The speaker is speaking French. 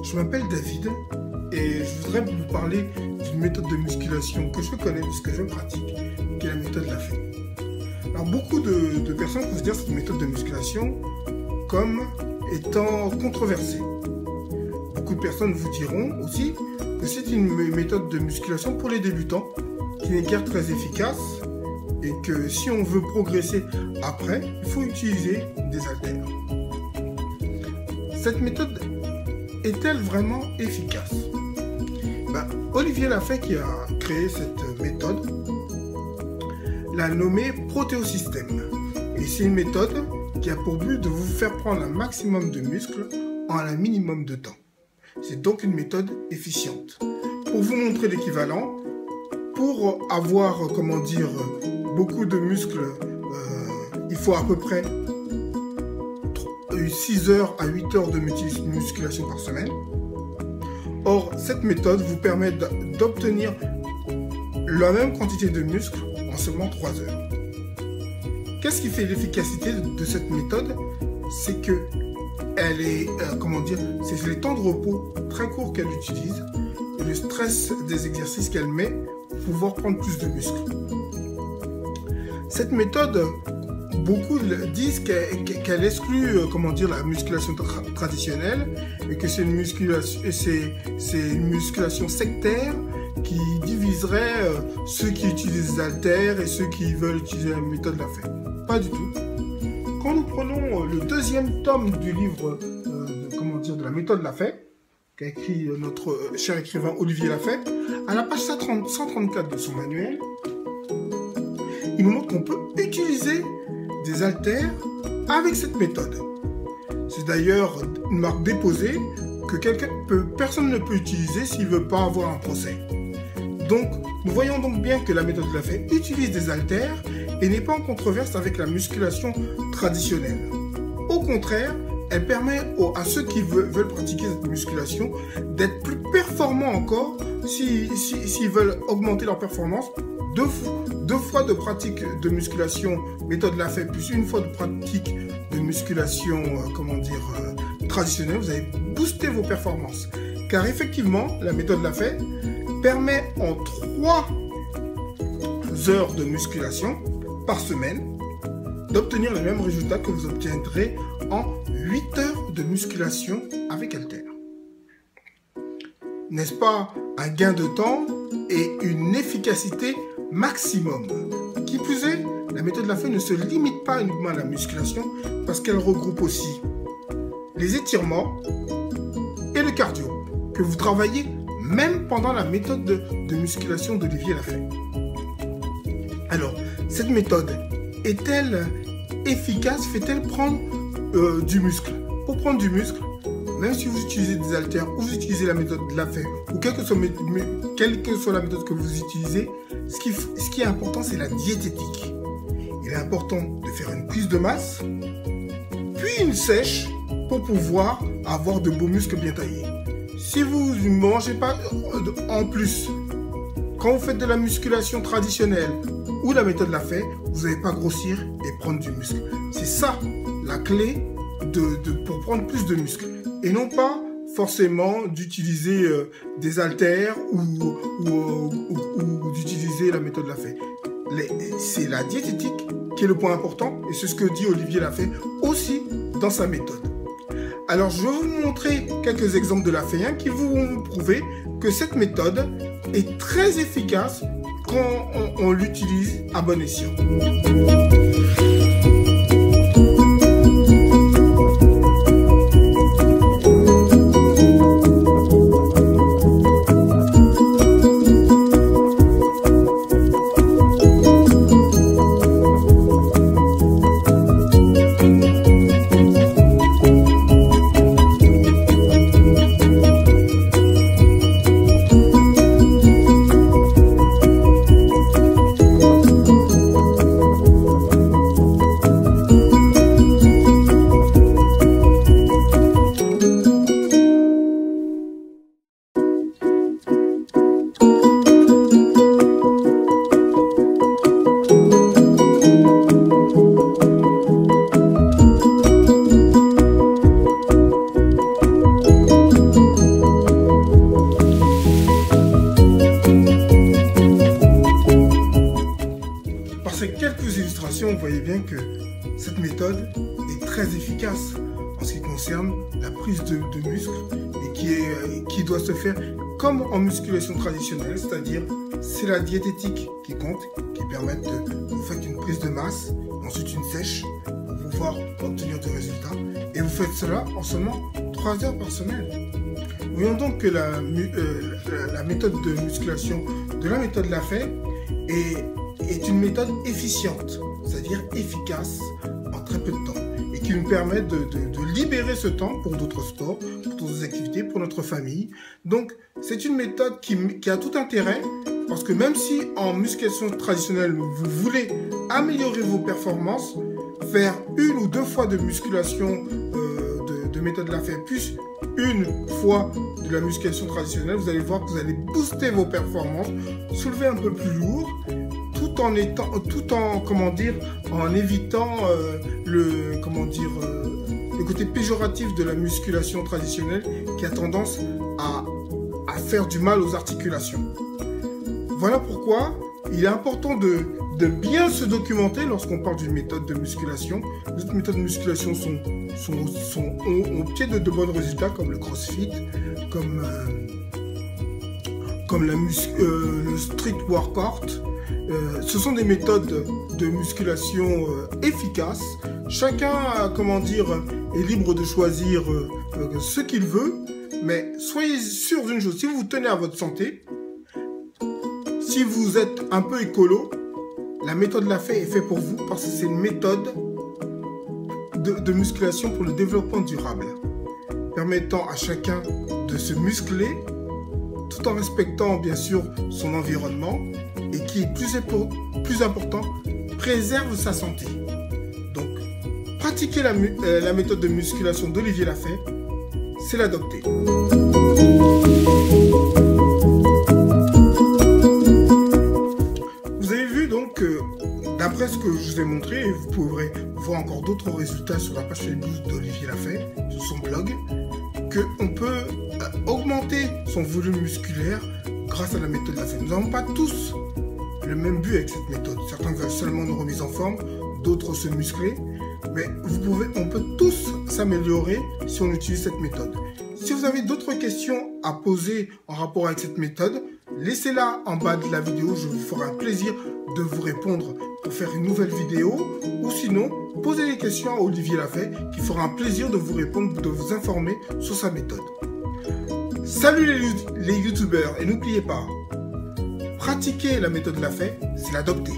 Je m'appelle David et je voudrais vous parler d'une méthode de musculation que je connais puisque je pratique, qui est la méthode Lafay. Alors beaucoup de personnes considèrent cette méthode de musculation comme étant controversée. Beaucoup de personnes vous diront aussi que c'est une méthode de musculation pour les débutants qui n'est guère très efficace et que si on veut progresser après, il faut utiliser des haltères. Cette méthode est-elle vraiment efficace? Olivier Lafay, qui a créé cette méthode, l'a nommée protéosystème. Et c'est une méthode qui a pour but de vous faire prendre un maximum de muscles en un minimum de temps. C'est donc une méthode efficiente. Pour vous montrer l'équivalent, pour avoir, beaucoup de muscles, il faut à peu près 6 heures à 8 heures de musculation par semaine. Or, cette méthode vous permet d'obtenir la même quantité de muscles en seulement 3 heures. Qu'est-ce qui fait l'efficacité de cette méthode? C'est que elle est, c'est les temps de repos très courts qu'elle utilise et le stress des exercices qu'elle met pour pouvoir prendre plus de muscles. Cette méthode, beaucoup disent qu'elle exclut la musculation traditionnelle et que c'est une musculation sectaire qui diviserait ceux qui utilisent des haltères et ceux qui veulent utiliser la méthode Lafay. Pas du tout. Quand nous prenons le deuxième tome du livre de la méthode Lafay, qu'a écrit notre cher écrivain Olivier Lafay, à la page 134 de son manuel, il nous montre qu'on peut utiliser des haltères avec cette méthode. C'est d'ailleurs une marque déposée que personne ne peut utiliser s'il ne veut pas avoir un procès. Donc, nous voyons donc bien que la méthode Lafay utilise des haltères et n'est pas en controverse avec la musculation traditionnelle. Au contraire, elle permet à ceux qui veulent pratiquer cette musculation d'être plus performants encore s'ils veulent augmenter leur performance. Deux fois de pratique de musculation méthode Lafay plus une fois de pratique de musculation traditionnelle, vous allez booster vos performances. Car effectivement, la méthode Lafay permet en 3 heures de musculation par semaine d'obtenir les mêmes résultats que vous obtiendrez en 8 heures de musculation avec haltères. N'est-ce pas un gain de temps et une efficacité maximum? Qui plus est, la méthode Lafay ne se limite pas uniquement à la musculation parce qu'elle regroupe aussi les étirements et le cardio que vous travaillez même pendant la méthode de musculation d'Olivier Lafay. Alors, cette méthode est-elle efficace? Fait-elle prendre du muscle? Pour prendre du muscle, même si vous utilisez des haltères ou vous utilisez la méthode Lafay ou quelle que soit la méthode que vous utilisez, ce qui est important, c'est la diététique. Il est important de faire une prise de masse, puis une sèche pour pouvoir avoir de beaux muscles bien taillés. Si vous ne mangez pas en plus, quand vous faites de la musculation traditionnelle ou la méthode Lafay, vous n'allez pas grossir et prendre du muscle. C'est ça la clé pour prendre plus de muscles. Et non pas forcément d'utiliser des haltères ou d'utiliser la méthode Lafay. C'est la diététique qui est le point important et c'est ce que dit Olivier Lafay aussi dans sa méthode. Alors je vais vous montrer quelques exemples de Lafayens qui vont vous prouver que cette méthode est très efficace quand on l'utilise à bon escient. méthode est très efficace en ce qui concerne la prise de muscle et qui doit se faire comme en musculation traditionnelle, c'est-à-dire c'est la diététique qui compte, qui permet de vous faire une prise de masse, ensuite une sèche pour pouvoir obtenir des résultats. Et vous faites cela en seulement 3 heures par semaine. Voyons donc que la méthode de musculation de la méthode Lafay est une méthode efficiente, c'est-à-dire efficace en très peu de temps, et qui nous permet de libérer ce temps pour d'autres sports, pour d'autres activités, pour notre famille. Donc c'est une méthode qui a tout intérêt, parce que même si en musculation traditionnelle vous voulez améliorer vos performances, faire 1 ou 2 fois de musculation de méthode Lafay plus 1 fois de la musculation traditionnelle, vous allez voir que vous allez booster vos performances, soulever un peu plus lourd, tout en évitant le côté péjoratif de la musculation traditionnelle qui a tendance à faire du mal aux articulations. Voilà pourquoi il est important de bien se documenter lorsqu'on parle d'une méthode de musculation. Les autres méthodes de musculation ont obtenu de bons résultats, comme le crossfit, comme le street workout. Ce sont des méthodes de musculation efficaces. Chacun, est libre de choisir ce qu'il veut, mais soyez sûr d'une chose, si vous tenez à votre santé, si vous êtes un peu écolo, la méthode Lafay est faite pour vous parce que c'est une méthode de musculation pour le développement durable, permettant à chacun de se muscler tout en respectant bien sûr son environnement et qui est plus important, préserve sa santé. Donc, pratiquer la méthode de musculation d'Olivier Lafay, c'est l'adopter. Vous avez vu donc, d'après ce que je vous ai montré, et vous pourrez voir encore d'autres résultats sur la page Facebook d'Olivier Lafay, sur son blog, qu'on peut augmenter son volume musculaire grâce à la méthode Lafay. Nous n'avons pas tous le même but avec cette méthode. Certains veulent seulement une remise en forme, d'autres se muscler, mais on peut tous s'améliorer si on utilise cette méthode. Si vous avez d'autres questions à poser en rapport avec cette méthode, laissez-la en bas de la vidéo, je vous ferai un plaisir de vous répondre pour faire une nouvelle vidéo, ou sinon, posez des questions à Olivier Lafay qui fera un plaisir de vous répondre, de vous informer sur sa méthode. Salut les youtubeurs, et n'oubliez pas, pratiquer la méthode Lafay, c'est l'adopter.